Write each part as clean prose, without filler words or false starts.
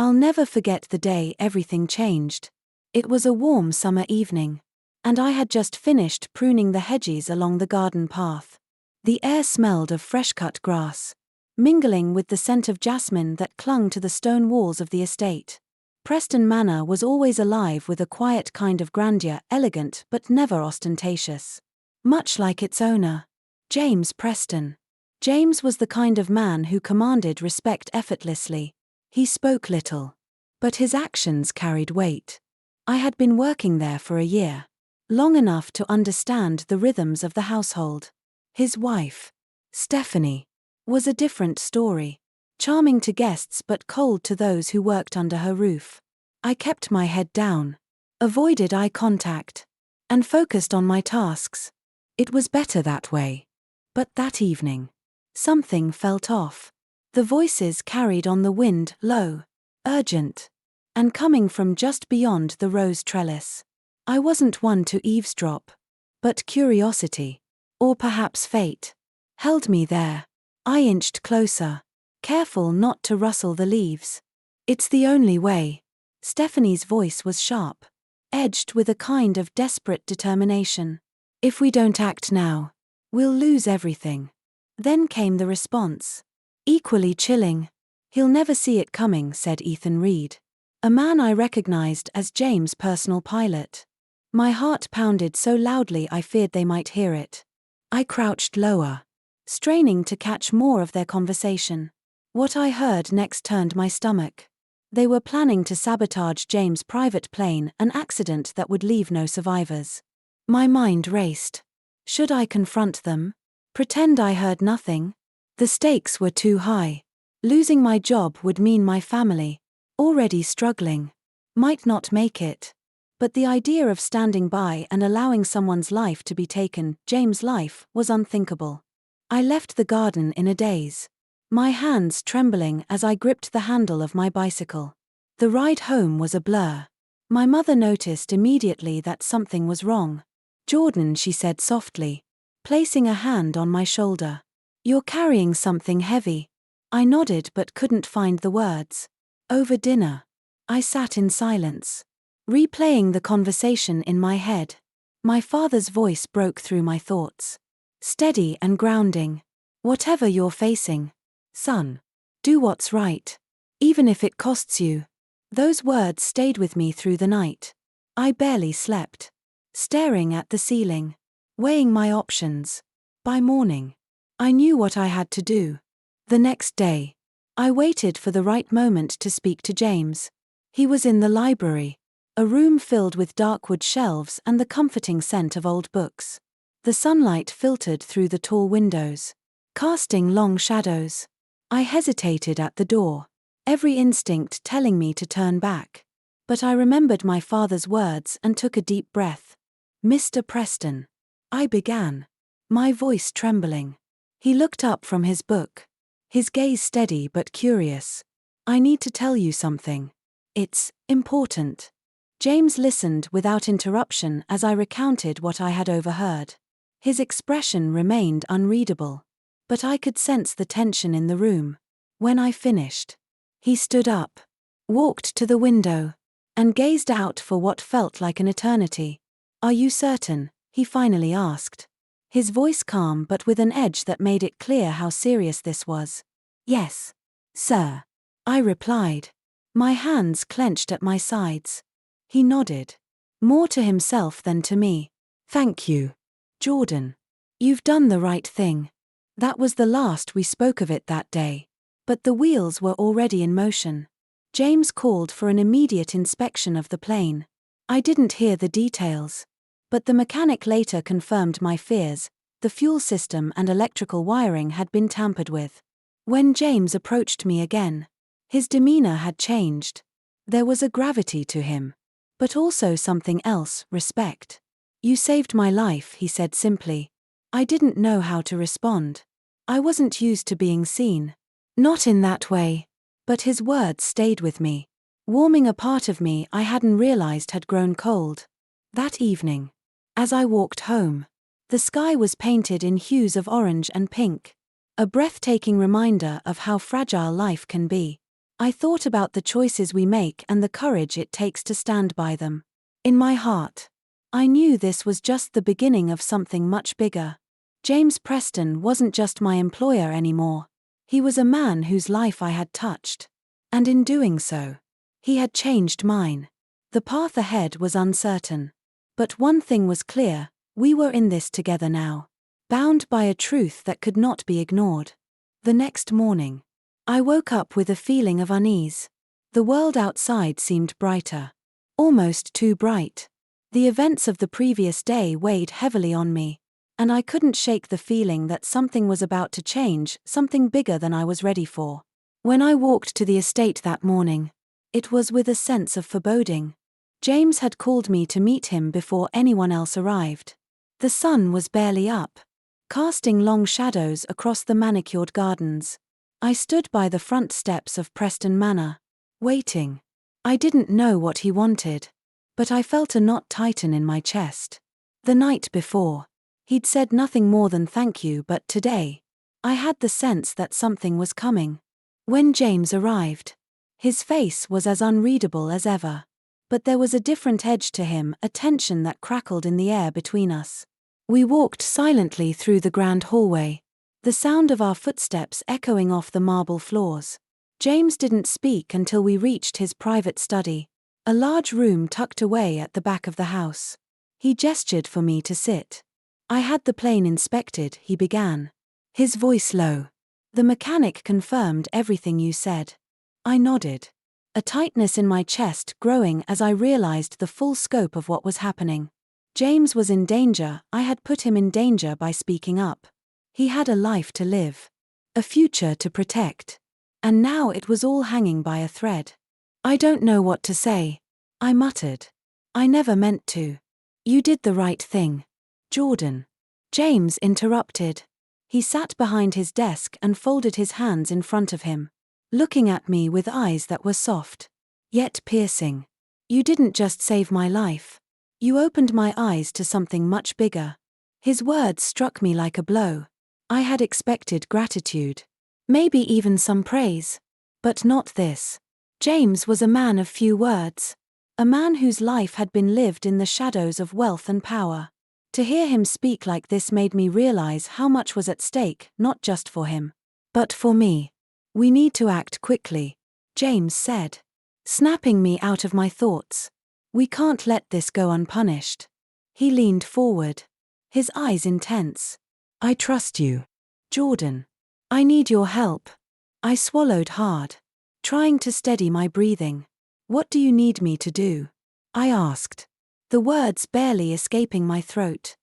I'll never forget the day everything changed. It was a warm summer evening, and I had just finished pruning the hedges along the garden path. The air smelled of fresh-cut grass, mingling with the scent of jasmine that clung to the stone walls of the estate. Preston Manor was always alive with a quiet kind of grandeur, elegant but never ostentatious. Much like its owner, James Preston. James was the kind of man who commanded respect effortlessly. He spoke little, but his actions carried weight. I had been working there for a year, long enough to understand the rhythms of the household. His wife, Stephanie, was a different story. Charming to guests but cold to those who worked under her roof. I kept my head down, avoided eye contact, and focused on my tasks. It was better that way. But that evening, something felt off. The voices carried on the wind, low, urgent, and coming from just beyond the rose trellis. I wasn't one to eavesdrop, but curiosity, or perhaps fate, held me there. I inched closer, careful not to rustle the leaves. It's the only way. Stephanie's voice was sharp, edged with a kind of desperate determination. If we don't act now, we'll lose everything. Then came the response. Equally chilling. He'll never see it coming, said Ethan Reed, a man I recognized as James' personal pilot. My heart pounded so loudly I feared they might hear it. I crouched lower, straining to catch more of their conversation. What I heard next turned my stomach. They were planning to sabotage James' private plane, an accident that would leave no survivors. My mind raced. Should I confront them? Pretend I heard nothing? The stakes were too high. Losing my job would mean my family, already struggling, might not make it. But the idea of standing by and allowing someone's life to be taken, James' life, was unthinkable. I left the garden in a daze, my hands trembling as I gripped the handle of my bicycle. The ride home was a blur. My mother noticed immediately that something was wrong. "Jordan," she said softly, placing a hand on my shoulder. "You're carrying something heavy." I nodded but couldn't find the words. Over dinner, I sat in silence, replaying the conversation in my head. My father's voice broke through my thoughts. Steady and grounding. "Whatever you're facing, son, do what's right, even if it costs you." Those words stayed with me through the night. I barely slept, staring at the ceiling, weighing my options. By morning, I knew what I had to do. The next day, I waited for the right moment to speak to James. He was in the library, a room filled with dark wood shelves and the comforting scent of old books. The sunlight filtered through the tall windows, casting long shadows. I hesitated at the door, every instinct telling me to turn back. But I remembered my father's words and took a deep breath. "Mr. Preston," I began, my voice trembling. He looked up from his book, his gaze steady but curious. "I need to tell you something. It's important." James listened without interruption as I recounted what I had overheard. His expression remained unreadable, but I could sense the tension in the room. When I finished, he stood up, walked to the window, and gazed out for what felt like an eternity. "Are you certain?" he finally asked, his voice calm but with an edge that made it clear how serious this was. "Yes, sir," I replied, my hands clenched at my sides. He nodded, more to himself than to me. "Thank you, Jordan. You've done the right thing." That was the last we spoke of it that day. But the wheels were already in motion. James called for an immediate inspection of the plane. I didn't hear the details, but the mechanic later confirmed my fears. The fuel system and electrical wiring had been tampered with. When James approached me again, his demeanor had changed. There was a gravity to him, but also something else, respect. "You saved my life," he said simply. I didn't know how to respond. I wasn't used to being seen. Not in that way. But his words stayed with me, warming a part of me I hadn't realized had grown cold. That evening, as I walked home, the sky was painted in hues of orange and pink, a breathtaking reminder of how fragile life can be. I thought about the choices we make and the courage it takes to stand by them. In my heart, I knew this was just the beginning of something much bigger. James Preston wasn't just my employer anymore. He was a man whose life I had touched. And in doing so, he had changed mine. The path ahead was uncertain. But one thing was clear: we were in this together now, bound by a truth that could not be ignored. The next morning, I woke up with a feeling of unease. The world outside seemed brighter. Almost too bright. The events of the previous day weighed heavily on me, and I couldn't shake the feeling that something was about to change, something bigger than I was ready for. When I walked to the estate that morning, it was with a sense of foreboding. James had called me to meet him before anyone else arrived. The sun was barely up, casting long shadows across the manicured gardens. I stood by the front steps of Preston Manor, waiting. I didn't know what he wanted, but I felt a knot tighten in my chest. The night before, he'd said nothing more than thank you, but today, I had the sense that something was coming. When James arrived, his face was as unreadable as ever. But there was a different edge to him, a tension that crackled in the air between us. We walked silently through the grand hallway, the sound of our footsteps echoing off the marble floors. James didn't speak until we reached his private study, a large room tucked away at the back of the house. He gestured for me to sit. I had the plane inspected, he began, his voice low. The mechanic confirmed everything you said. I nodded, a tightness in my chest growing as I realized the full scope of what was happening. James was in danger. I had put him in danger by speaking up. He had a life to live, a future to protect. And now it was all hanging by a thread. I don't know what to say, I muttered. I never meant to. You did the right thing, Jordan. James interrupted. He sat behind his desk and folded his hands in front of him, looking at me with eyes that were soft, yet piercing. You didn't just save my life. You opened my eyes to something much bigger. His words struck me like a blow. I had expected gratitude, maybe even some praise. But not this. James was a man of few words. A man whose life had been lived in the shadows of wealth and power. To hear him speak like this made me realize how much was at stake, not just for him, but for me. We need to act quickly, James said, snapping me out of my thoughts. We can't let this go unpunished. He leaned forward, his eyes intense. I trust you, Jordan. I need your help. I swallowed hard, trying to steady my breathing. What do you need me to do? I asked, the words barely escaping my throat.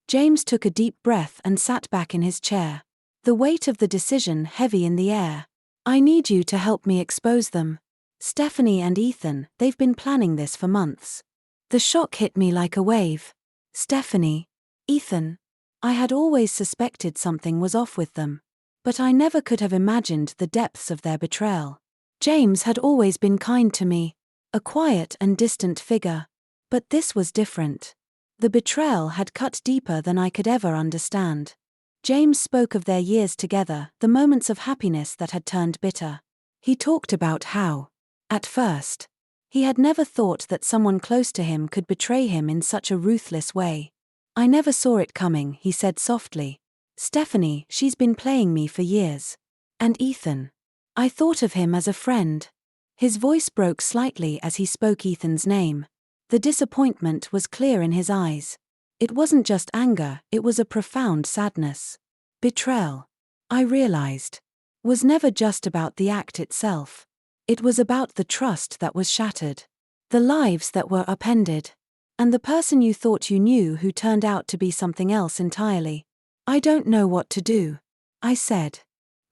James took a deep breath and sat back in his chair, the weight of the decision heavy in the air. I need you to help me expose them. Stephanie and Ethan, they've been planning this for months. The shock hit me like a wave. Stephanie, Ethan. I had always suspected something was off with them, but I never could have imagined the depths of their betrayal. James had always been kind to me, a quiet and distant figure. But this was different. The betrayal had cut deeper than I could ever understand. James spoke of their years together, the moments of happiness that had turned bitter. He talked about how, at first, he had never thought that someone close to him could betray him in such a ruthless way. I never saw it coming, he said softly. Stephanie, she's been playing me for years. And Ethan. I thought of him as a friend. His voice broke slightly as he spoke Ethan's name. The disappointment was clear in his eyes. It wasn't just anger, it was a profound sadness. Betrayal, I realized, was never just about the act itself. It was about the trust that was shattered, the lives that were upended, and the person you thought you knew who turned out to be something else entirely. I don't know what to do, I said,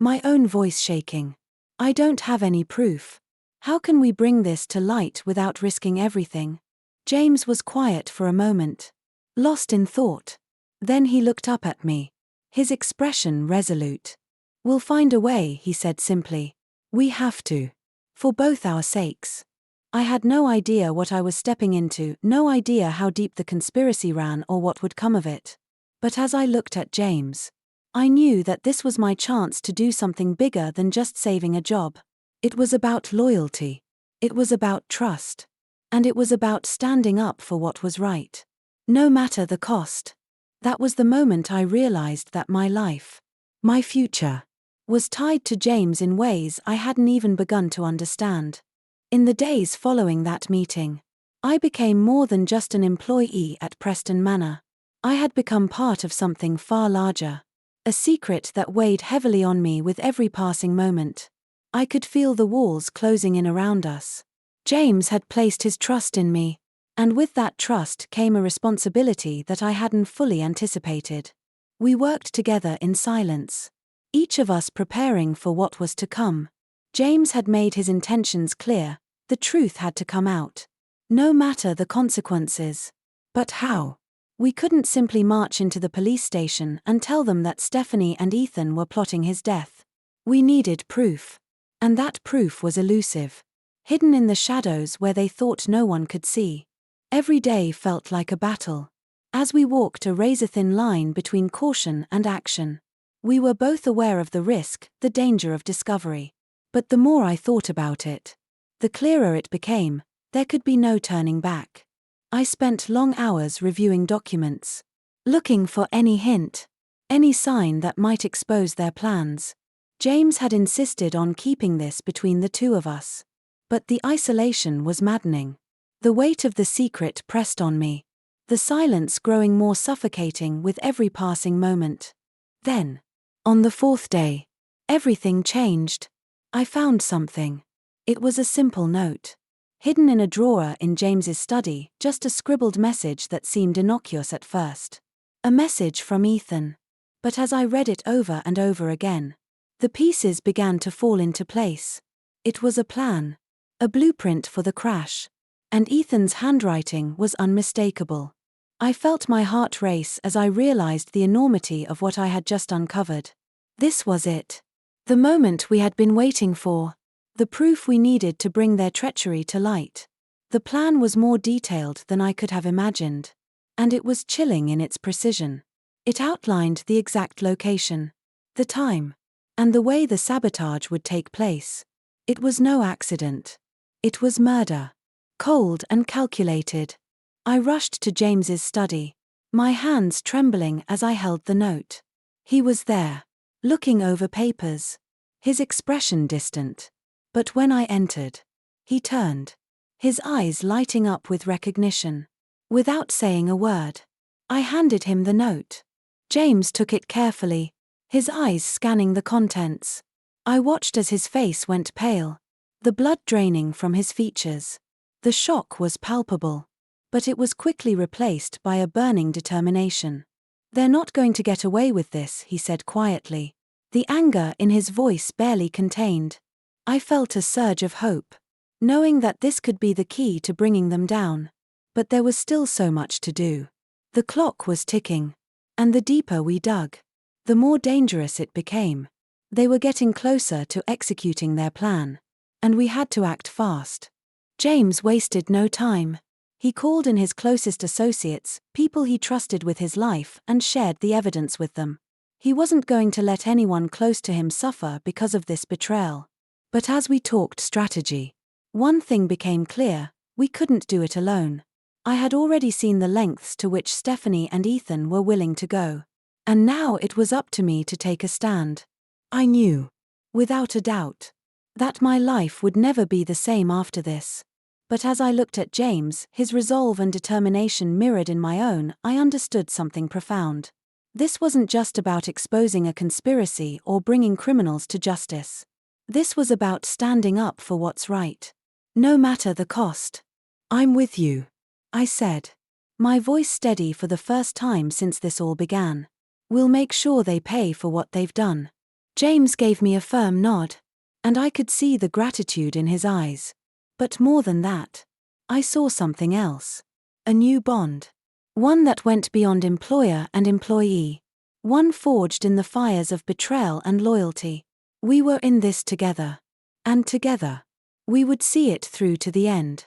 my own voice shaking. I don't have any proof. How can we bring this to light without risking everything? James was quiet for a moment, lost in thought. Then he looked up at me, his expression resolute. We'll find a way, he said simply. We have to. For both our sakes. I had no idea what I was stepping into, no idea how deep the conspiracy ran or what would come of it. But as I looked at James, I knew that this was my chance to do something bigger than just saving a job. It was about loyalty. It was about trust. And it was about standing up for what was right. No matter the cost. That was the moment I realized that my life, my future, was tied to James in ways I hadn't even begun to understand. In the days following that meeting, I became more than just an employee at Preston Manor. I had become part of something far larger. A secret that weighed heavily on me with every passing moment. I could feel the walls closing in around us. James had placed his trust in me, and with that trust came a responsibility that I hadn't fully anticipated. We worked together in silence, each of us preparing for what was to come. James had made his intentions clear, the truth had to come out. No matter the consequences. But how? We couldn't simply march into the police station and tell them that Stephanie and Ethan were plotting his death. We needed proof. And that proof was elusive. Hidden in the shadows where they thought no one could see. Every day felt like a battle. As we walked a razor-thin line between caution and action. We were both aware of the risk, the danger of discovery. But the more I thought about it, the clearer it became, there could be no turning back. I spent long hours reviewing documents, looking for any hint, any sign that might expose their plans. James had insisted on keeping this between the two of us. But the isolation was maddening. The weight of the secret pressed on me, the silence growing more suffocating with every passing moment. Then, on the fourth day, everything changed. I found something. It was a simple note. Hidden in a drawer in James's study, just a scribbled message that seemed innocuous at first. A message from Ethan. But as I read it over and over again, the pieces began to fall into place. It was a plan. A blueprint for the crash. And Ethan's handwriting was unmistakable. I felt my heart race as I realized the enormity of what I had just uncovered. This was it. The moment we had been waiting for. The proof we needed to bring their treachery to light. The plan was more detailed than I could have imagined. And it was chilling in its precision. It outlined the exact location, the time, and the way the sabotage would take place. It was no accident. It was murder. Cold and calculated. I rushed to James's study, my hands trembling as I held the note. He was there, looking over papers, his expression distant. But when I entered, he turned, his eyes lighting up with recognition. Without saying a word, I handed him the note. James took it carefully, his eyes scanning the contents. I watched as his face went pale, the blood draining from his features. The shock was palpable, but it was quickly replaced by a burning determination. "They're not going to get away with this," he said quietly, the anger in his voice barely contained. I felt a surge of hope, knowing that this could be the key to bringing them down. But there was still so much to do. The clock was ticking, and the deeper we dug, the more dangerous it became. They were getting closer to executing their plan, and we had to act fast. James wasted no time. He called in his closest associates, people he trusted with his life, and shared the evidence with them. He wasn't going to let anyone close to him suffer because of this betrayal. But as we talked strategy, one thing became clear: we couldn't do it alone. I had already seen the lengths to which Stephanie and Ethan were willing to go. And now it was up to me to take a stand. I knew, without a doubt, that my life would never be the same after this. But as I looked at James, his resolve and determination mirrored in my own, I understood something profound. This wasn't just about exposing a conspiracy or bringing criminals to justice. This was about standing up for what's right. No matter the cost. "I'm with you," I said, my voice steady for the first time since this all began. "We'll make sure they pay for what they've done." James gave me a firm nod, and I could see the gratitude in his eyes. But more than that, I saw something else. A new bond. One that went beyond employer and employee. One forged in the fires of betrayal and loyalty. We were in this together. And together, we would see it through to the end.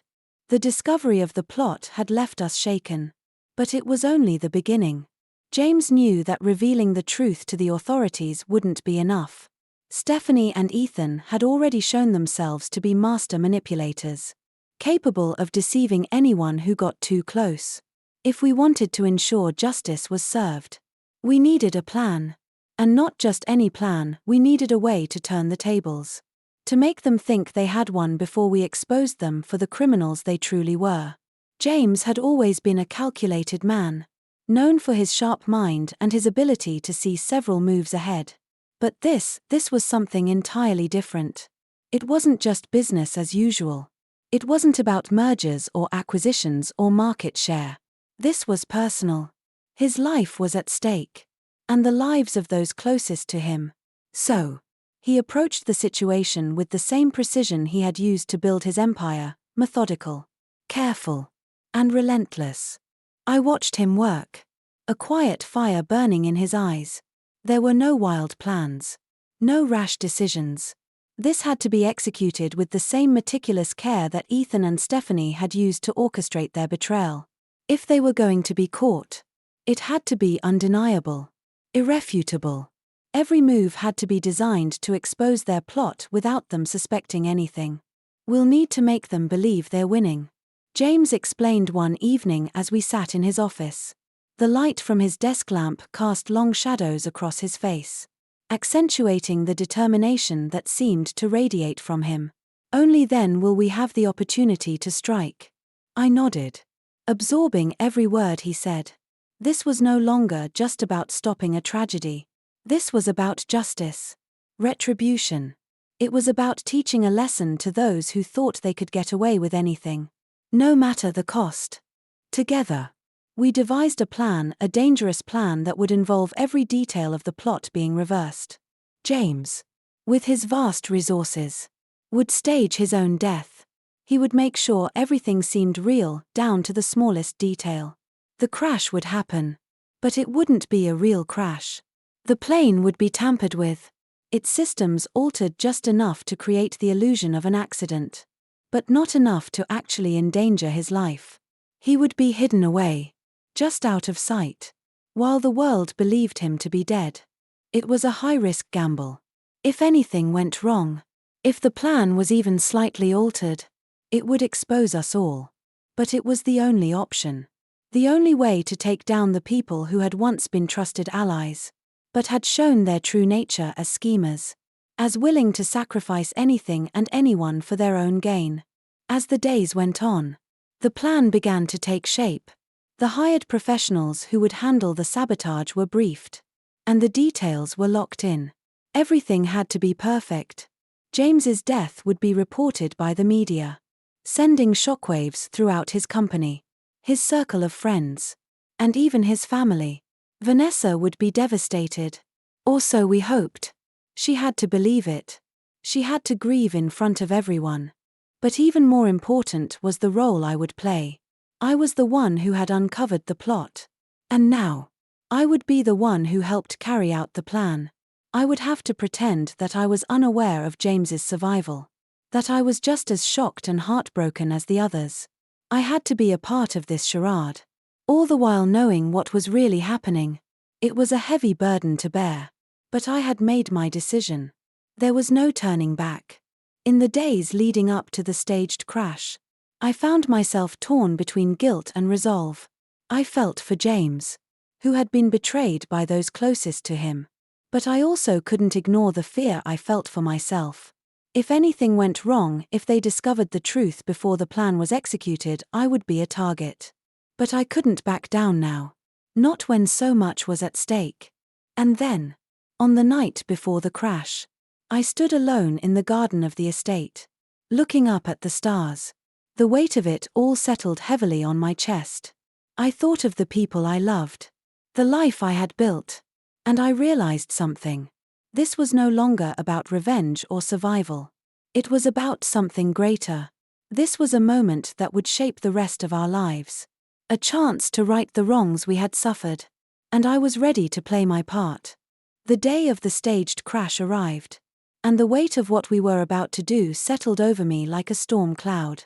The discovery of the plot had left us shaken. But it was only the beginning. James knew that revealing the truth to the authorities wouldn't be enough. Stephanie and Ethan had already shown themselves to be master manipulators, capable of deceiving anyone who got too close. If we wanted to ensure justice was served, we needed a plan. And not just any plan, we needed a way to turn the tables. To make them think they had one before we exposed them for the criminals they truly were. James had always been a calculated man, known for his sharp mind and his ability to see several moves ahead. But this was something entirely different. It wasn't just business as usual. It wasn't about mergers or acquisitions or market share. This was personal. His life was at stake. And the lives of those closest to him. So, he approached the situation with the same precision he had used to build his empire, methodical, careful, and relentless. I watched him work. A quiet fire burning in his eyes. There were no wild plans. No rash decisions. This had to be executed with the same meticulous care that Ethan and Stephanie had used to orchestrate their betrayal. If they were going to be caught, it had to be undeniable. Irrefutable. Every move had to be designed to expose their plot without them suspecting anything. We'll need to make them believe they're winning, James explained one evening as we sat in his office. The light from his desk lamp cast long shadows across his face, accentuating the determination that seemed to radiate from him. Only then will we have the opportunity to strike. I nodded, absorbing every word he said. This was no longer just about stopping a tragedy. This was about justice. Retribution. It was about teaching a lesson to those who thought they could get away with anything, no matter the cost. Together, we devised a plan, a dangerous plan that would involve every detail of the plot being reversed. James, with his vast resources, would stage his own death. He would make sure everything seemed real, down to the smallest detail. The crash would happen. But it wouldn't be a real crash. The plane would be tampered with. Its systems altered just enough to create the illusion of an accident. But not enough to actually endanger his life. He would be hidden away, just out of sight, while the world believed him to be dead. It was a high-risk gamble. If anything went wrong, if the plan was even slightly altered, it would expose us all. But it was the only option. The only way to take down the people who had once been trusted allies, but had shown their true nature as schemers, as willing to sacrifice anything and anyone for their own gain. As the days went on, the plan began to take shape. The hired professionals who would handle the sabotage were briefed, and the details were locked in. Everything had to be perfect. James's death would be reported by the media, sending shockwaves throughout his company, his circle of friends, and even his family. Vanessa would be devastated. Or so we hoped. She had to believe it. She had to grieve in front of everyone. But even more important was the role I would play. I was the one who had uncovered the plot. And now, I would be the one who helped carry out the plan. I would have to pretend that I was unaware of James's survival. That I was just as shocked and heartbroken as the others. I had to be a part of this charade. All the while knowing what was really happening. It was a heavy burden to bear. But I had made my decision. There was no turning back. In the days leading up to the staged crash, I found myself torn between guilt and resolve. I felt for James, who had been betrayed by those closest to him. But I also couldn't ignore the fear I felt for myself. If anything went wrong, if they discovered the truth before the plan was executed, I would be a target. But I couldn't back down now. Not when so much was at stake. And then, on the night before the crash, I stood alone in the garden of the estate, looking up at the stars. The weight of it all settled heavily on my chest. I thought of the people I loved, the life I had built, and I realized something. This was no longer about revenge or survival. It was about something greater. This was a moment that would shape the rest of our lives. A chance to right the wrongs we had suffered. And I was ready to play my part. The day of the staged crash arrived. And the weight of what we were about to do settled over me like a storm cloud.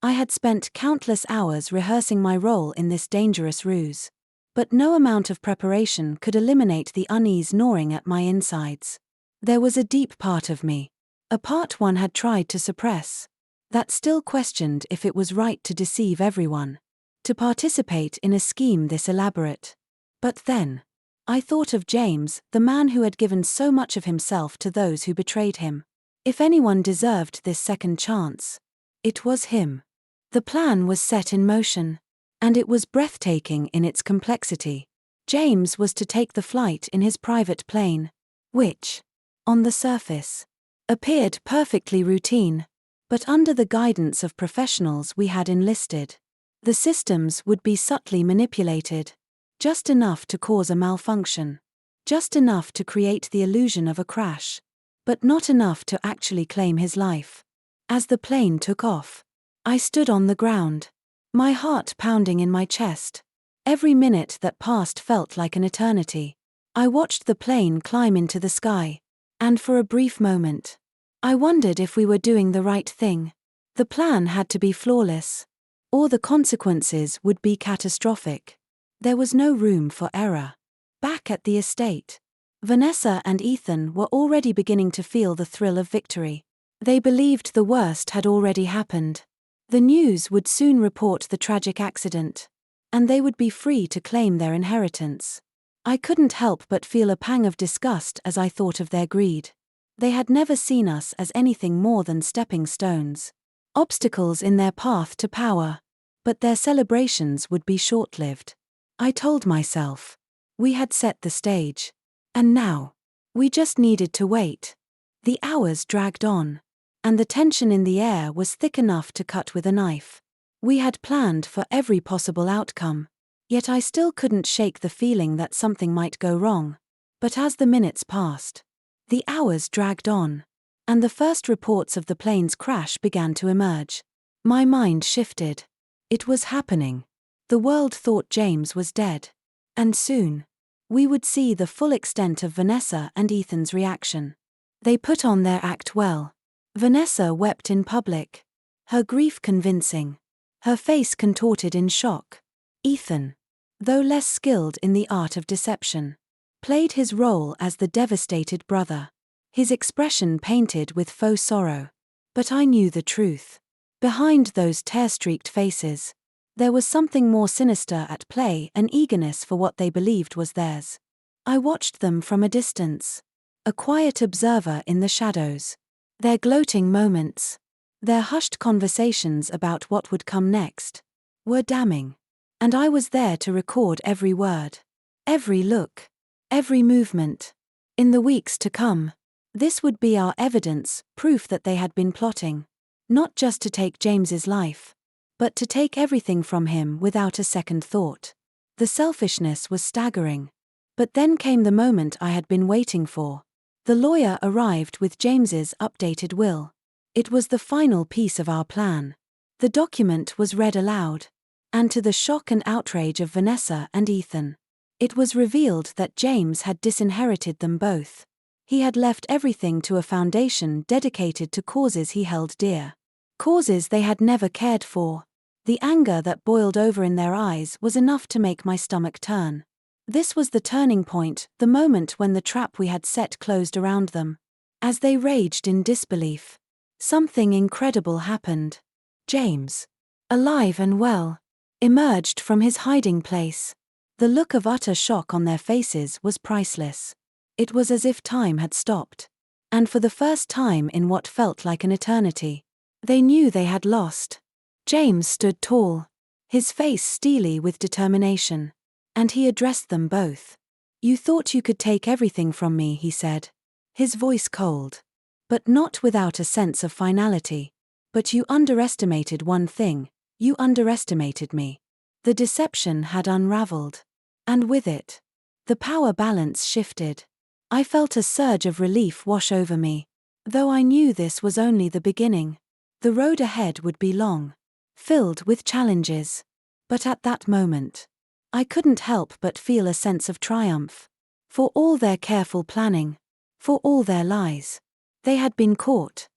I had spent countless hours rehearsing my role in this dangerous ruse. But no amount of preparation could eliminate the unease gnawing at my insides. There was a deep part of me, a part one had tried to suppress, that still questioned if it was right to deceive everyone, to participate in a scheme this elaborate. But then, I thought of James, the man who had given so much of himself to those who betrayed him. If anyone deserved this second chance, it was him. The plan was set in motion, and it was breathtaking in its complexity. James was to take the flight in his private plane, which, on the surface, appeared perfectly routine, but under the guidance of professionals we had enlisted, the systems would be subtly manipulated, just enough to cause a malfunction, just enough to create the illusion of a crash, but not enough to actually claim his life. As the plane took off, I stood on the ground, my heart pounding in my chest. Every minute that passed felt like an eternity. I watched the plane climb into the sky, and for a brief moment, I wondered if we were doing the right thing. The plan had to be flawless, or the consequences would be catastrophic. There was no room for error. Back at the estate, Vanessa and Ethan were already beginning to feel the thrill of victory. They believed the worst had already happened. The news would soon report the tragic accident, and they would be free to claim their inheritance. I couldn't help but feel a pang of disgust as I thought of their greed. They had never seen us as anything more than stepping stones, obstacles in their path to power, but their celebrations would be short-lived. I told myself, we had set the stage, and now, we just needed to wait. The hours dragged on, and the tension in the air was thick enough to cut with a knife. We had planned for every possible outcome, yet I still couldn't shake the feeling that something might go wrong. But as the minutes passed, the hours dragged on, and the first reports of the plane's crash began to emerge. My mind shifted. It was happening. The world thought James was dead. And soon, we would see the full extent of Vanessa and Ethan's reaction. They put on their act well. Vanessa wept in public, her grief convincing, her face contorted in shock. Ethan, though less skilled in the art of deception, played his role as the devastated brother, his expression painted with faux sorrow. But I knew the truth. Behind those tear-streaked faces, there was something more sinister at play, an eagerness for what they believed was theirs. I watched them from a distance, a quiet observer in the shadows. Their gloating moments, their hushed conversations about what would come next, were damning. And I was there to record every word, every look, every movement. In the weeks to come, this would be our evidence, proof that they had been plotting, not just to take James's life, but to take everything from him without a second thought. The selfishness was staggering. But then came the moment I had been waiting for. The lawyer arrived with James's updated will. It was the final piece of our plan. The document was read aloud, and to the shock and outrage of Vanessa and Ethan, it was revealed that James had disinherited them both. He had left everything to a foundation dedicated to causes he held dear. Causes they had never cared for. The anger that boiled over in their eyes was enough to make my stomach turn. This was the turning point, the moment when the trap we had set closed around them. As they raged in disbelief, something incredible happened. James, alive and well, emerged from his hiding place. The look of utter shock on their faces was priceless. It was as if time had stopped. And for the first time in what felt like an eternity, they knew they had lost. James stood tall, his face steely with determination, and he addressed them both. "You thought you could take everything from me," he said, his voice cold, but not without a sense of finality. "But you underestimated one thing, you underestimated me." The deception had unraveled, and with it, the power balance shifted. I felt a surge of relief wash over me, though I knew this was only the beginning. The road ahead would be long, filled with challenges. But at that moment, I couldn't help but feel a sense of triumph. For all their careful planning, for all their lies, they had been caught.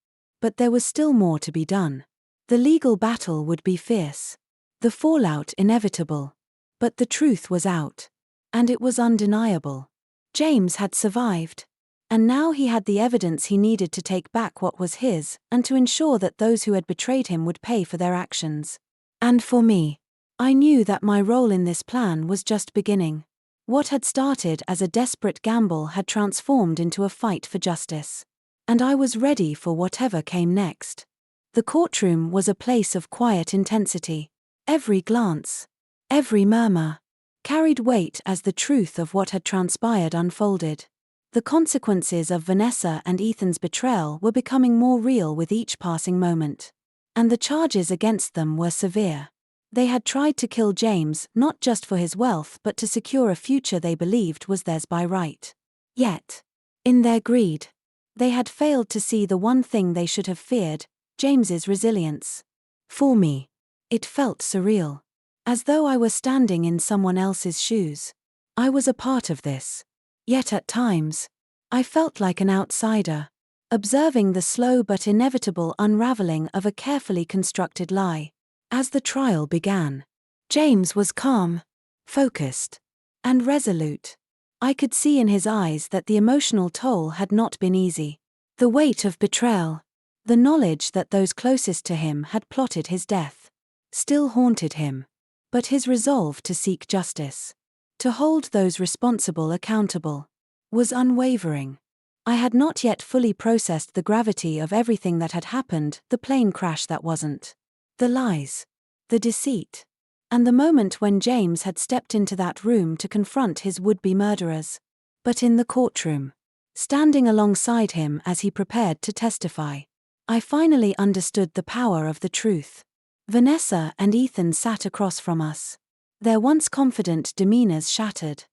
But there was still more to be done. The legal battle would be fierce, the fallout inevitable. But the truth was out, and it was undeniable. James had survived. And now he had the evidence he needed to take back what was his, and to ensure that those who had betrayed him would pay for their actions. And for me, I knew that my role in this plan was just beginning. What had started as a desperate gamble had transformed into a fight for justice. And I was ready for whatever came next. The courtroom was a place of quiet intensity. Every glance, every murmur, carried weight as the truth of what had transpired unfolded. The consequences of Vanessa and Ethan's betrayal were becoming more real with each passing moment. And the charges against them were severe. They had tried to kill James not just for his wealth but to secure a future they believed was theirs by right. Yet, in their greed, they had failed to see the one thing they should have feared, James's resilience. For me, it felt surreal. As though I were standing in someone else's shoes. I was a part of this. Yet at times, I felt like an outsider, observing the slow but inevitable unraveling of a carefully constructed lie. As the trial began, James was calm, focused, and resolute. I could see in his eyes that the emotional toll had not been easy. The weight of betrayal, the knowledge that those closest to him had plotted his death, still haunted him. But his resolve to seek justice, to hold those responsible accountable, was unwavering. I had not yet fully processed the gravity of everything that had happened, the plane crash that wasn't, the lies, the deceit, and the moment when James had stepped into that room to confront his would-be murderers. But in the courtroom, standing alongside him as he prepared to testify, I finally understood the power of the truth. Vanessa and Ethan sat across from us, their once confident demeanors shattered.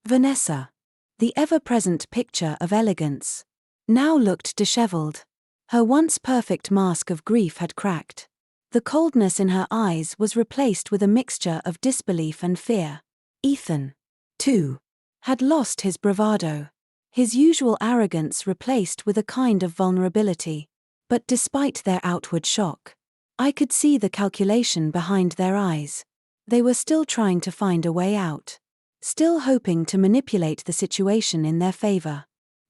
Vanessa, the ever-present picture of elegance, now looked disheveled. Her once perfect mask of grief had cracked. The coldness in her eyes was replaced with a mixture of disbelief and fear. Ethan, too, had lost his bravado, his usual arrogance replaced with a kind of vulnerability. But despite their outward shock, I could see the calculation behind their eyes. They were still trying to find a way out, still hoping to manipulate the situation in their favor.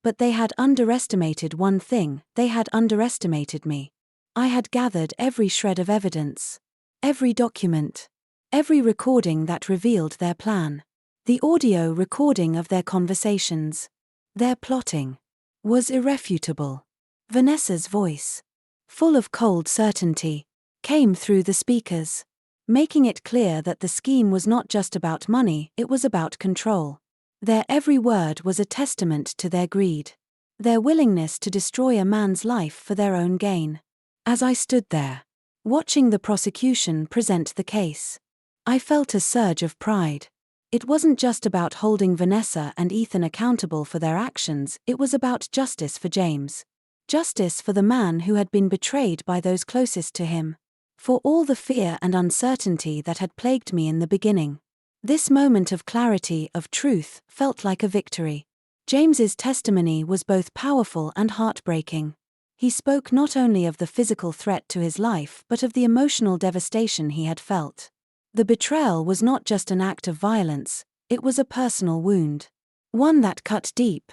But they had underestimated one thing: they had underestimated me. I had gathered every shred of evidence, every document, every recording that revealed their plan. The audio recording of their conversations, their plotting, was irrefutable. Vanessa's voice, full of cold certainty, came through the speakers, making it clear that the scheme was not just about money, it was about control. Their every word was a testament to their greed, their willingness to destroy a man's life for their own gain. As I stood there, watching the prosecution present the case, I felt a surge of pride. It wasn't just about holding Vanessa and Ethan accountable for their actions, it was about justice for James. Justice for the man who had been betrayed by those closest to him. For all the fear and uncertainty that had plagued me in the beginning. This moment of clarity, of truth, felt like a victory. James's testimony was both powerful and heartbreaking. He spoke not only of the physical threat to his life but of the emotional devastation he had felt. The betrayal was not just an act of violence, it was a personal wound. One that cut deep.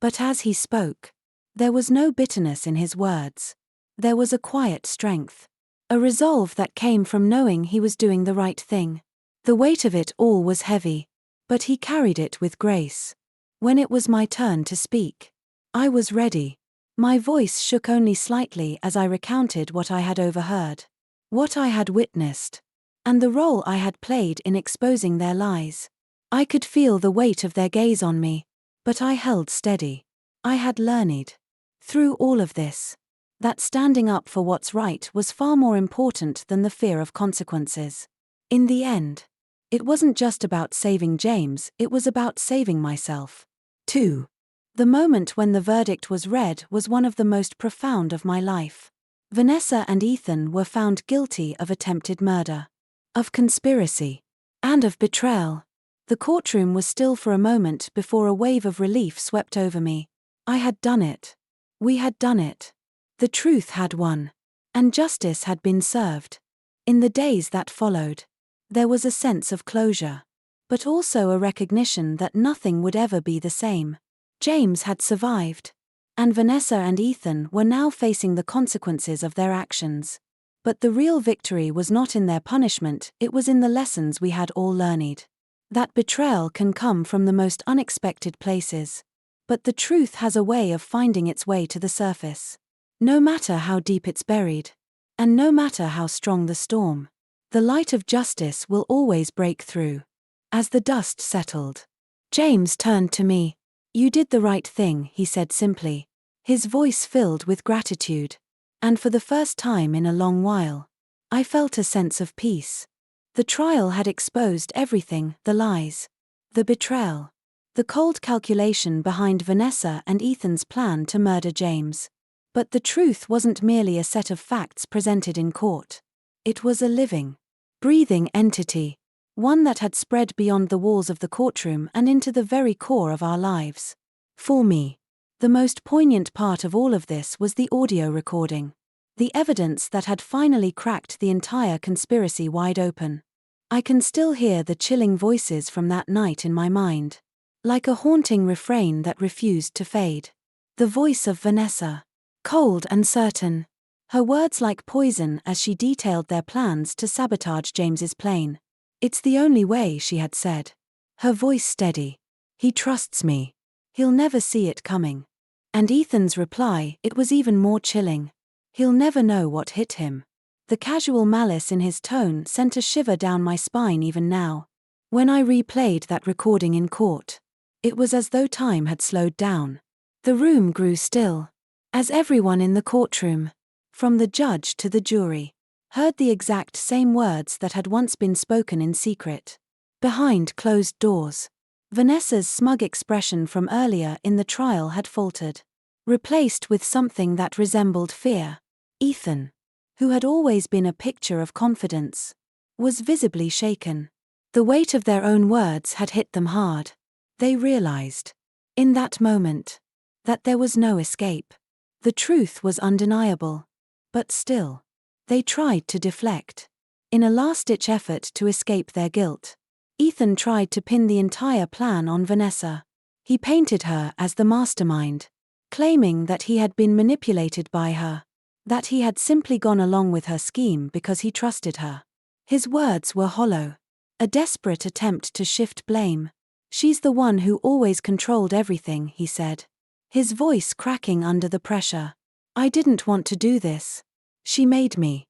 But as he spoke, there was no bitterness in his words. There was a quiet strength. A resolve that came from knowing he was doing the right thing. The weight of it all was heavy, but he carried it with grace. When it was my turn to speak, I was ready. My voice shook only slightly as I recounted what I had overheard, what I had witnessed, and the role I had played in exposing their lies. I could feel the weight of their gaze on me, but I held steady. I had learned, through all of this, that standing up for what's right was far more important than the fear of consequences. In the end, it wasn't just about saving James, it was about saving myself, too. The moment when the verdict was read was one of the most profound of my life. Vanessa and Ethan were found guilty of attempted murder, of conspiracy, and of betrayal. The courtroom was still for a moment before a wave of relief swept over me. I had done it. We had done it. The truth had won, and justice had been served. In the days that followed, there was a sense of closure, but also a recognition that nothing would ever be the same. James had survived. And Vanessa and Ethan were now facing the consequences of their actions. But the real victory was not in their punishment, it was in the lessons we had all learned. That betrayal can come from the most unexpected places. But the truth has a way of finding its way to the surface. No matter how deep it's buried. And no matter how strong the storm. The light of justice will always break through. As the dust settled, James turned to me. "You did the right thing," he said simply, his voice filled with gratitude. And for the first time in a long while, I felt a sense of peace. The trial had exposed everything, the lies, the betrayal, the cold calculation behind Vanessa and Ethan's plan to murder James. But the truth wasn't merely a set of facts presented in court. It was a living, breathing entity, one that had spread beyond the walls of the courtroom and into the very core of our lives. For me, the most poignant part of all of this was the audio recording. The evidence that had finally cracked the entire conspiracy wide open. I can still hear the chilling voices from that night in my mind. Like a haunting refrain that refused to fade. The voice of Vanessa. Cold and certain. Her words like poison as she detailed their plans to sabotage James's plane. "It's the only way," she had said. Her voice steady. "He trusts me. He'll never see it coming." And Ethan's reply, it was even more chilling. "He'll never know what hit him." The casual malice in his tone sent a shiver down my spine even now. When I replayed that recording in court, it was as though time had slowed down. The room grew still. As everyone in the courtroom, from the judge to the jury, heard the exact same words that had once been spoken in secret. Behind closed doors. Vanessa's smug expression from earlier in the trial had faltered, replaced with something that resembled fear. Ethan, who had always been a picture of confidence, was visibly shaken. The weight of their own words had hit them hard. They realized, in that moment, that there was no escape. The truth was undeniable. But still, they tried to deflect. In a last-ditch effort to escape their guilt, Ethan tried to pin the entire plan on Vanessa. He painted her as the mastermind, claiming that he had been manipulated by her, that he had simply gone along with her scheme because he trusted her. His words were hollow, a desperate attempt to shift blame. "She's the one who always controlled everything," he said, his voice cracking under the pressure. "I didn't want to do this. She made me."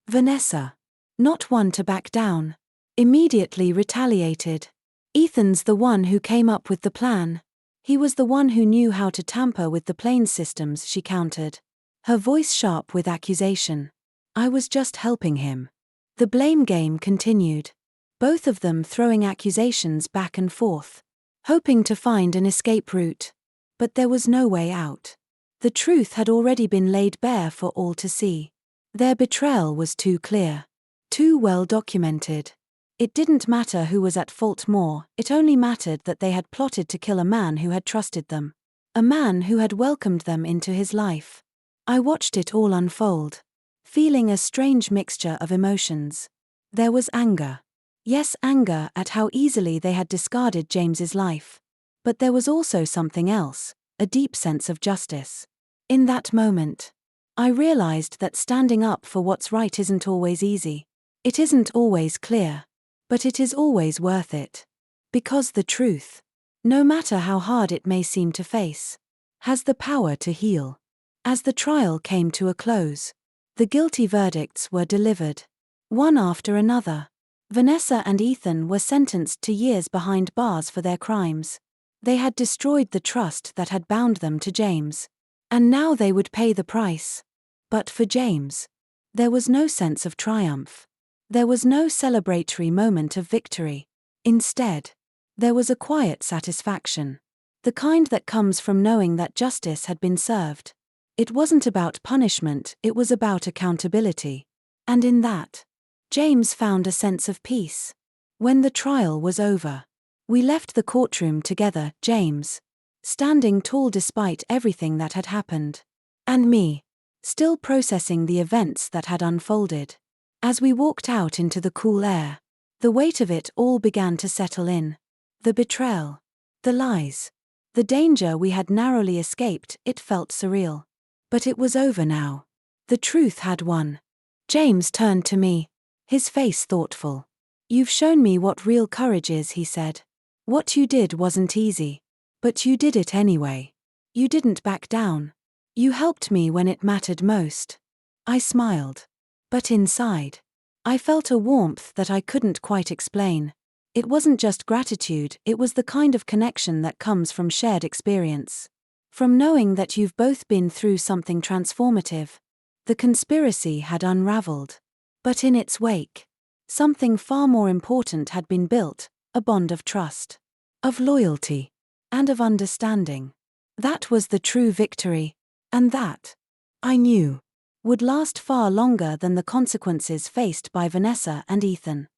Vanessa, not one to back down, immediately retaliated. "Ethan's the one who came up with the plan. He was the one who knew how to tamper with the plane systems," she countered, her voice sharp with accusation. "I was just helping him." The blame game continued, both of them throwing accusations back and forth, hoping to find an escape route. But there was no way out. The truth had already been laid bare for all to see. Their betrayal was too clear, too well documented. It didn't matter who was at fault more, it only mattered that they had plotted to kill a man who had trusted them. A man who had welcomed them into his life. I watched it all unfold, feeling a strange mixture of emotions. There was anger. Yes, anger at how easily they had discarded James's life. But there was also something else, a deep sense of justice. In that moment, I realized that standing up for what's right isn't always easy. It isn't always clear. But it is always worth it. Because the truth, no matter how hard it may seem to face, has the power to heal. As the trial came to a close, the guilty verdicts were delivered, one after another. Vanessa and Ethan were sentenced to years behind bars for their crimes. They had destroyed the trust that had bound them to James. And now they would pay the price. But for James, there was no sense of triumph. There was no celebratory moment of victory. Instead, there was a quiet satisfaction. The kind that comes from knowing that justice had been served. It wasn't about punishment, it was about accountability. And in that, James found a sense of peace. When the trial was over, we left the courtroom together, James, standing tall despite everything that had happened. And me, still processing the events that had unfolded. As we walked out into the cool air, the weight of it all began to settle in. The betrayal, the lies, The danger we had narrowly escaped, it felt surreal. But it was over now. The truth had won. James turned to me, his face thoughtful. "You've shown me what real courage is," he said. "What you did wasn't easy. But you did it anyway. You didn't back down. You helped me when it mattered most." I smiled. But inside, I felt a warmth that I couldn't quite explain. It wasn't just gratitude, it was the kind of connection that comes from shared experience. From knowing that you've both been through something transformative. The conspiracy had unraveled. But in its wake, something far more important had been built, a bond of trust, of loyalty, and of understanding. That was the true victory. And that, I knew, would last far longer than the consequences faced by Vanessa and Ethan.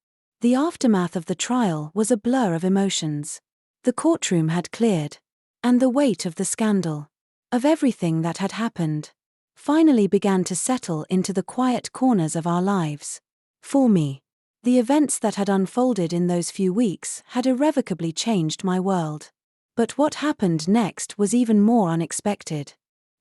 The aftermath of the trial was a blur of emotions. The courtroom had cleared. And the weight of the scandal, of everything that had happened, finally began to settle into the quiet corners of our lives. For me, the events that had unfolded in those few weeks had irrevocably changed my world. But what happened next was even more unexpected.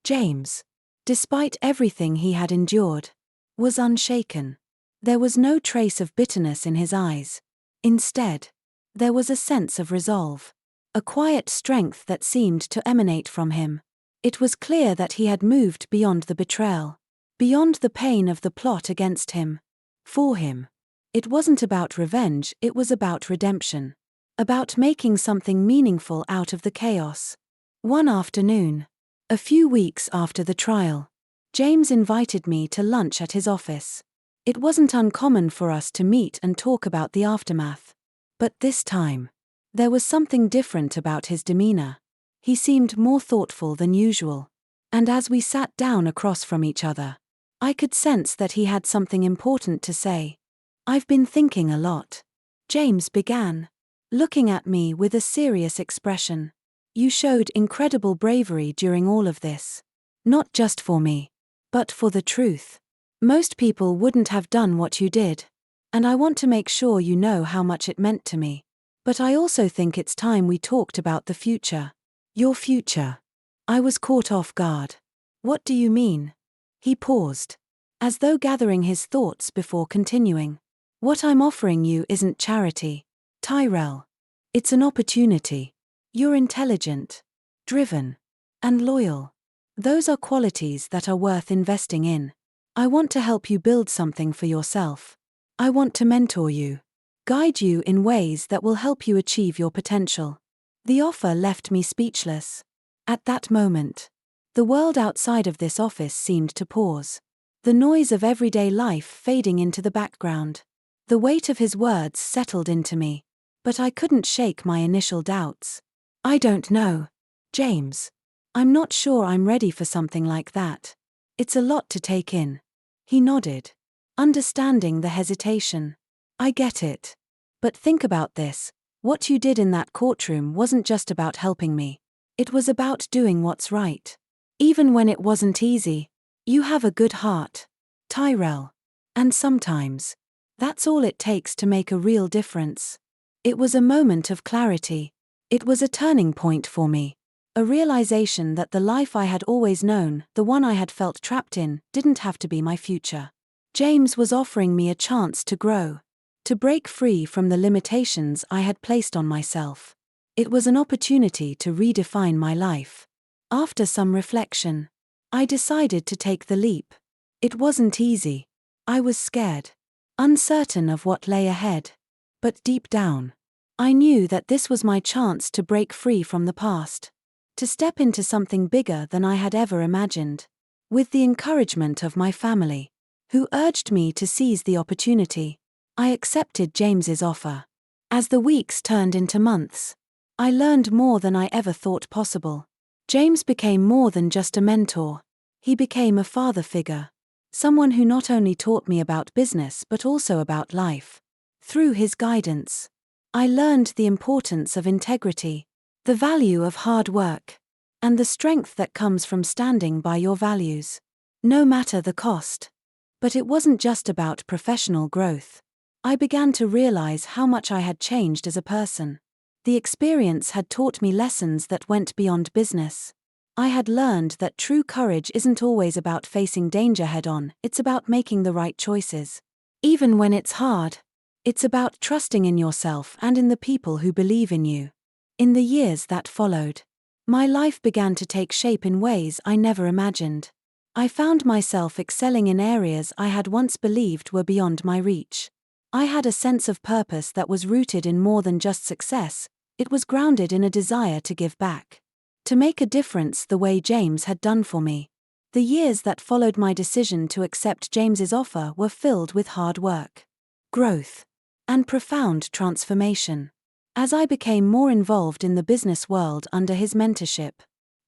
James, despite everything he had endured, was unshaken. There was no trace of bitterness in his eyes. Instead, there was a sense of resolve. A quiet strength that seemed to emanate from him. It was clear that he had moved beyond the betrayal, beyond the pain of the plot against him. For him, it wasn't about revenge, it was about redemption. About making something meaningful out of the chaos. One afternoon, a few weeks after the trial, James invited me to lunch at his office. It wasn't uncommon for us to meet and talk about the aftermath. But this time, there was something different about his demeanor. He seemed more thoughtful than usual. And as we sat down across from each other, I could sense that he had something important to say. "I've been thinking a lot," James began, looking at me with a serious expression. "You showed incredible bravery during all of this. Not just for me, but for the truth. Most people wouldn't have done what you did. And I want to make sure you know how much it meant to me. But I also think it's time we talked about the future. Your future." I was caught off guard. "What do you mean?" He paused, as though gathering his thoughts before continuing. "What I'm offering you isn't charity, Tyrell. It's an opportunity. You're intelligent, driven, and loyal. Those are qualities that are worth investing in. I want to help you build something for yourself. I want to mentor you, guide you in ways that will help you achieve your potential." The offer left me speechless. At that moment, the world outside of this office seemed to pause. The noise of everyday life fading into the background. The weight of his words settled into me, but I couldn't shake my initial doubts. "I don't know, James. I'm not sure I'm ready for something like that. It's a lot to take in." He nodded, understanding the hesitation. "I get it. But think about this. What you did in that courtroom wasn't just about helping me. It was about doing what's right. Even when it wasn't easy. You have a good heart, Tyrell. And sometimes, that's all it takes to make a real difference." It was a moment of clarity. It was a turning point for me. A realization that the life I had always known, the one I had felt trapped in, didn't have to be my future. James was offering me a chance to grow, to break free from the limitations I had placed on myself. It was an opportunity to redefine my life. After some reflection, I decided to take the leap. It wasn't easy. I was scared, uncertain of what lay ahead. But deep down, I knew that this was my chance to break free from the past, to step into something bigger than I had ever imagined. With the encouragement of my family, who urged me to seize the opportunity, I accepted James's offer. As the weeks turned into months, I learned more than I ever thought possible. James became more than just a mentor. He became a father figure, someone who not only taught me about business but also about life. Through his guidance, I learned the importance of integrity, the value of hard work, and the strength that comes from standing by your values, no matter the cost. But it wasn't just about professional growth. I began to realize how much I had changed as a person. The experience had taught me lessons that went beyond business. I had learned that true courage isn't always about facing danger head-on, it's about making the right choices. Even when it's hard. It's about trusting in yourself and in the people who believe in you. In the years that followed, my life began to take shape in ways I never imagined. I found myself excelling in areas I had once believed were beyond my reach. I had a sense of purpose that was rooted in more than just success, it was grounded in a desire to give back. To make a difference the way James had done for me. The years that followed my decision to accept James's offer were filled with hard work, growth, and profound transformation. As I became more involved in the business world under his mentorship,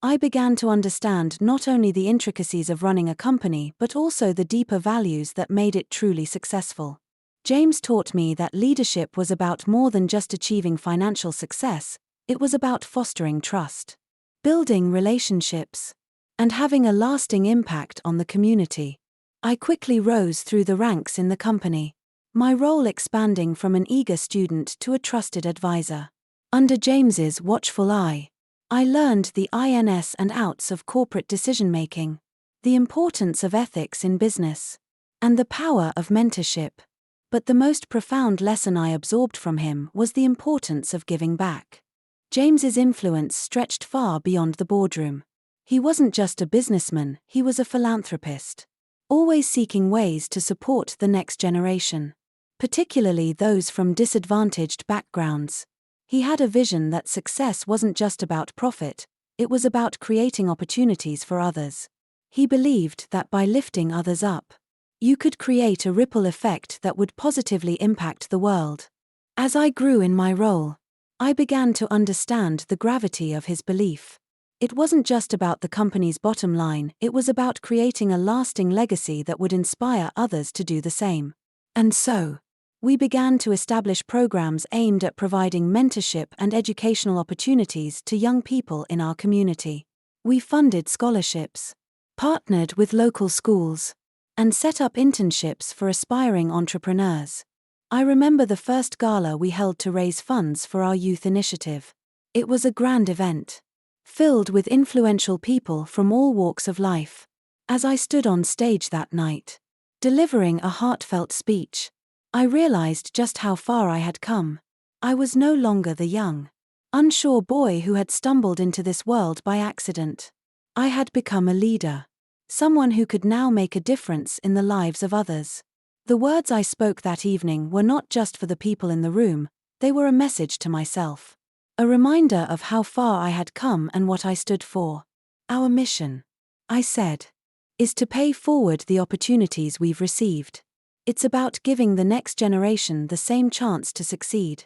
I began to understand not only the intricacies of running a company but also the deeper values that made it truly successful. James taught me that leadership was about more than just achieving financial success, it was about fostering trust, building relationships, and having a lasting impact on the community. I quickly rose through the ranks in the company, my role expanding from an eager student to a trusted advisor. Under James's watchful eye, I learned the ins and outs of corporate decision-making, the importance of ethics in business, and the power of mentorship. But the most profound lesson I absorbed from him was the importance of giving back. James's influence stretched far beyond the boardroom. He wasn't just a businessman, he was a philanthropist, always seeking ways to support the next generation, particularly those from disadvantaged backgrounds. He had a vision that success wasn't just about profit, it was about creating opportunities for others. He believed that by lifting others up, you could create a ripple effect that would positively impact the world. As I grew in my role, I began to understand the gravity of his belief. It wasn't just about the company's bottom line, it was about creating a lasting legacy that would inspire others to do the same. And so, we began to establish programs aimed at providing mentorship and educational opportunities to young people in our community. We funded scholarships, partnered with local schools, and set up internships for aspiring entrepreneurs. I remember the first gala we held to raise funds for our youth initiative. It was a grand event, filled with influential people from all walks of life. As I stood on stage that night, delivering a heartfelt speech, I realized just how far I had come. I was no longer the young, unsure boy who had stumbled into this world by accident. I had become a leader, someone who could now make a difference in the lives of others. The words I spoke that evening were not just for the people in the room, they were a message to myself. A reminder of how far I had come and what I stood for. Our mission, I said, is to pay forward the opportunities we've received. It's about giving the next generation the same chance to succeed,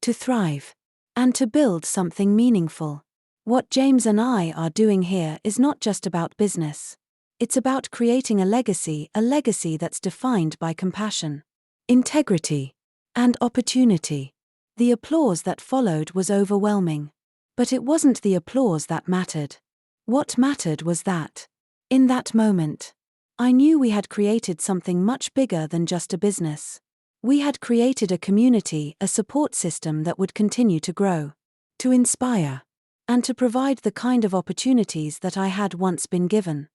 to thrive, and to build something meaningful. What James and I are doing here is not just about business. It's about creating a legacy that's defined by compassion, integrity, and opportunity. The applause that followed was overwhelming. But it wasn't the applause that mattered. What mattered was that, in that moment, I knew we had created something much bigger than just a business. We had created a community, a support system that would continue to grow, to inspire, and to provide the kind of opportunities that I had once been given.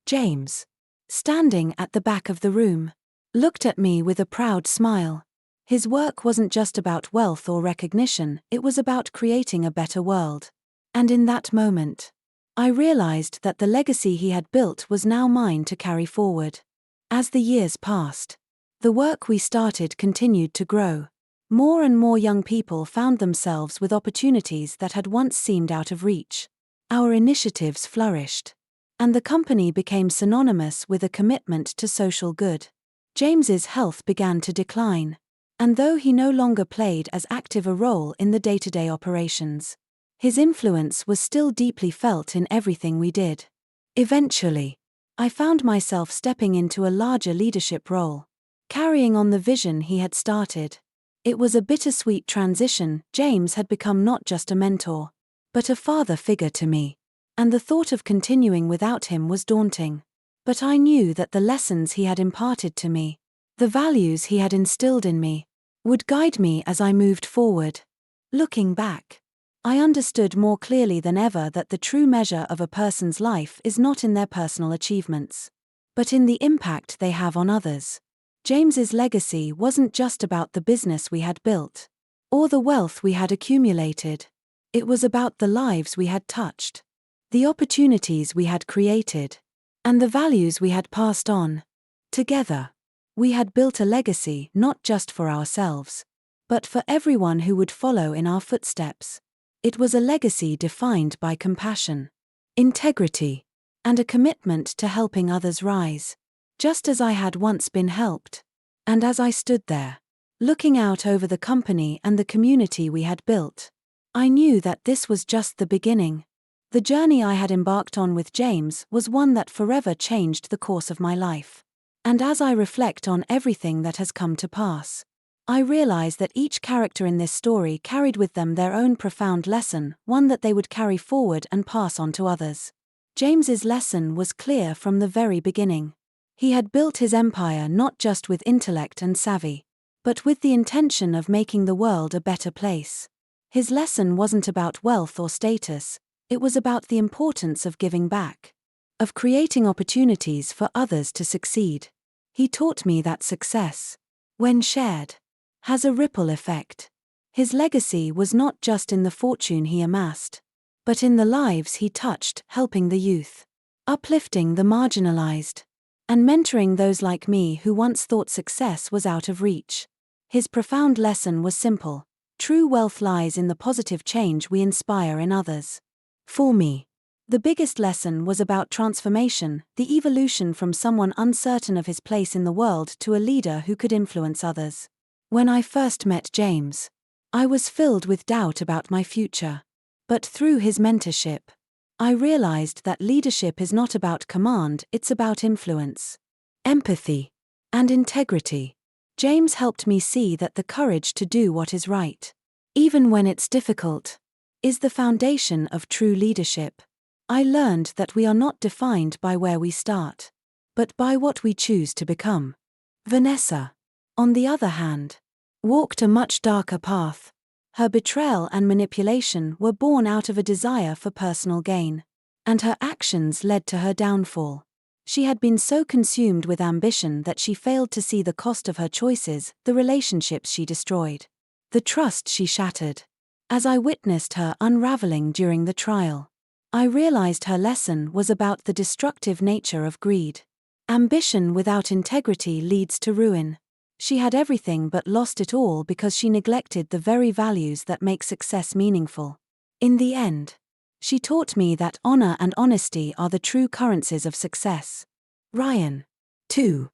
James, standing at the back of the room, looked at me with a proud smile. His work wasn't just about wealth or recognition, it was about creating a better world. And in that moment, I realized that the legacy he had built was now mine to carry forward. As the years passed, the work we started continued to grow. More and more young people found themselves with opportunities that had once seemed out of reach. Our initiatives flourished, and the company became synonymous with a commitment to social good. James's health began to decline, and though he no longer played as active a role in the day-to-day operations, his influence was still deeply felt in everything we did. Eventually, I found myself stepping into a larger leadership role, carrying on the vision he had started. It was a bittersweet transition. James had become not just a mentor, but a father figure to me, and the thought of continuing without him was daunting. But I knew that the lessons he had imparted to me, the values he had instilled in me, would guide me as I moved forward. Looking back, I understood more clearly than ever that the true measure of a person's life is not in their personal achievements, but in the impact they have on others. James's legacy wasn't just about the business we had built, or the wealth we had accumulated. It was about the lives we had touched, the opportunities we had created, and the values we had passed on. Together, we had built a legacy not just for ourselves, but for everyone who would follow in our footsteps. It was a legacy defined by compassion, integrity, and a commitment to helping others rise, just as I had once been helped. And as I stood there, looking out over the company and the community we had built, I knew that this was just the beginning. The journey I had embarked on with James was one that forever changed the course of my life. And as I reflect on everything that has come to pass, I realize that each character in this story carried with them their own profound lesson, one that they would carry forward and pass on to others. James's lesson was clear from the very beginning. He had built his empire not just with intellect and savvy, but with the intention of making the world a better place. His lesson wasn't about wealth or status, it was about the importance of giving back, of creating opportunities for others to succeed. He taught me that success, when shared, has a ripple effect. His legacy was not just in the fortune he amassed, but in the lives he touched, helping the youth, uplifting the marginalized, and mentoring those like me who once thought success was out of reach. His profound lesson was simple: true wealth lies in the positive change we inspire in others. For me, the biggest lesson was about transformation, the evolution from someone uncertain of his place in the world to a leader who could influence others. When I first met James, I was filled with doubt about my future. But through his mentorship, I realized that leadership is not about command, it's about influence, empathy, and integrity. James helped me see that the courage to do what is right, even when it's difficult, is the foundation of true leadership. I learned that we are not defined by where we start, but by what we choose to become. Vanessa, on the other hand, walked a much darker path. Her betrayal and manipulation were born out of a desire for personal gain, and her actions led to her downfall. She had been so consumed with ambition that she failed to see the cost of her choices, the relationships she destroyed, the trust she shattered. As I witnessed her unraveling during the trial, I realized her lesson was about the destructive nature of greed. Ambition without integrity leads to ruin. She had everything but lost it all because she neglected the very values that make success meaningful. In the end, she taught me that honor and honesty are the true currencies of success. Ryan, too,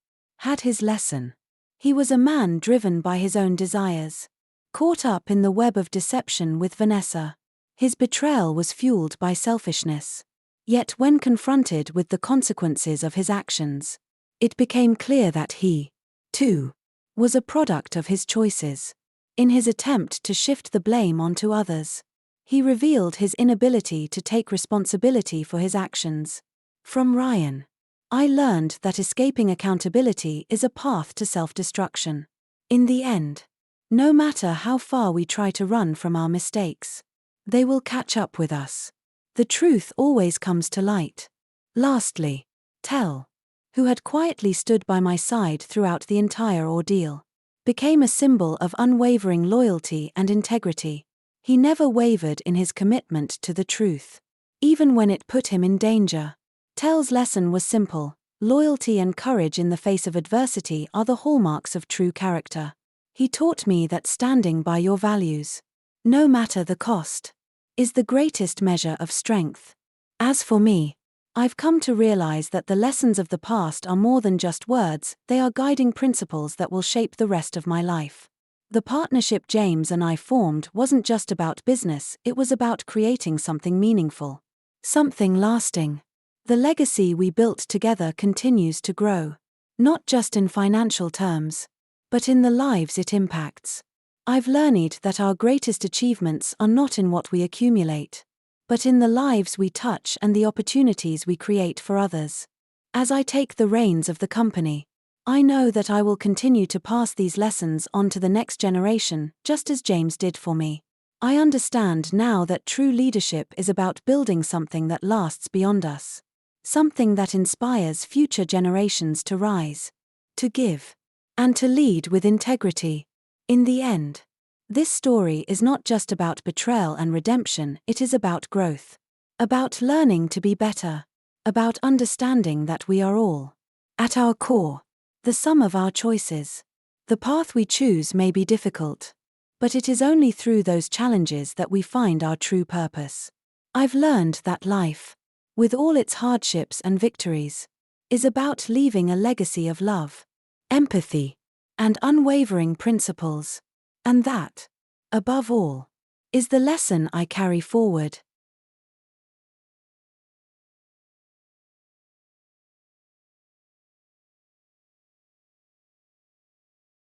had his lesson. He was a man driven by his own desires, caught up in the web of deception with Vanessa. His betrayal was fueled by selfishness. Yet when confronted with the consequences of his actions, it became clear that he, too, was a product of his choices. In his attempt to shift the blame onto others, he revealed his inability to take responsibility for his actions. From Ryan, I learned that escaping accountability is a path to self-destruction. In the end, no matter how far we try to run from our mistakes, they will catch up with us. The truth always comes to light. Lastly, Tell, who had quietly stood by my side throughout the entire ordeal, became a symbol of unwavering loyalty and integrity. He never wavered in his commitment to the truth, even when it put him in danger. Tell's lesson was simple: loyalty and courage in the face of adversity are the hallmarks of true character. He taught me that standing by your values, no matter the cost, is the greatest measure of strength. As for me, I've come to realize that the lessons of the past are more than just words, they are guiding principles that will shape the rest of my life. The partnership James and I formed wasn't just about business, it was about creating something meaningful, something lasting. The legacy we built together continues to grow, not just in financial terms, but in the lives it impacts. I've learned that our greatest achievements are not in what we accumulate, but in the lives we touch and the opportunities we create for others. As I take the reins of the company, I know that I will continue to pass these lessons on to the next generation, just as James did for me. I understand now that true leadership is about building something that lasts beyond us. Something that inspires future generations to rise, to give, and to lead with integrity. In the end, this story is not just about betrayal and redemption, it is about growth. About learning to be better. About understanding that we are all, at our core, the sum of our choices. The path we choose may be difficult, but it is only through those challenges that we find our true purpose. I've learned that life, with all its hardships and victories, is about leaving a legacy of love, empathy, and unwavering principles. And that, above all, is the lesson I carry forward.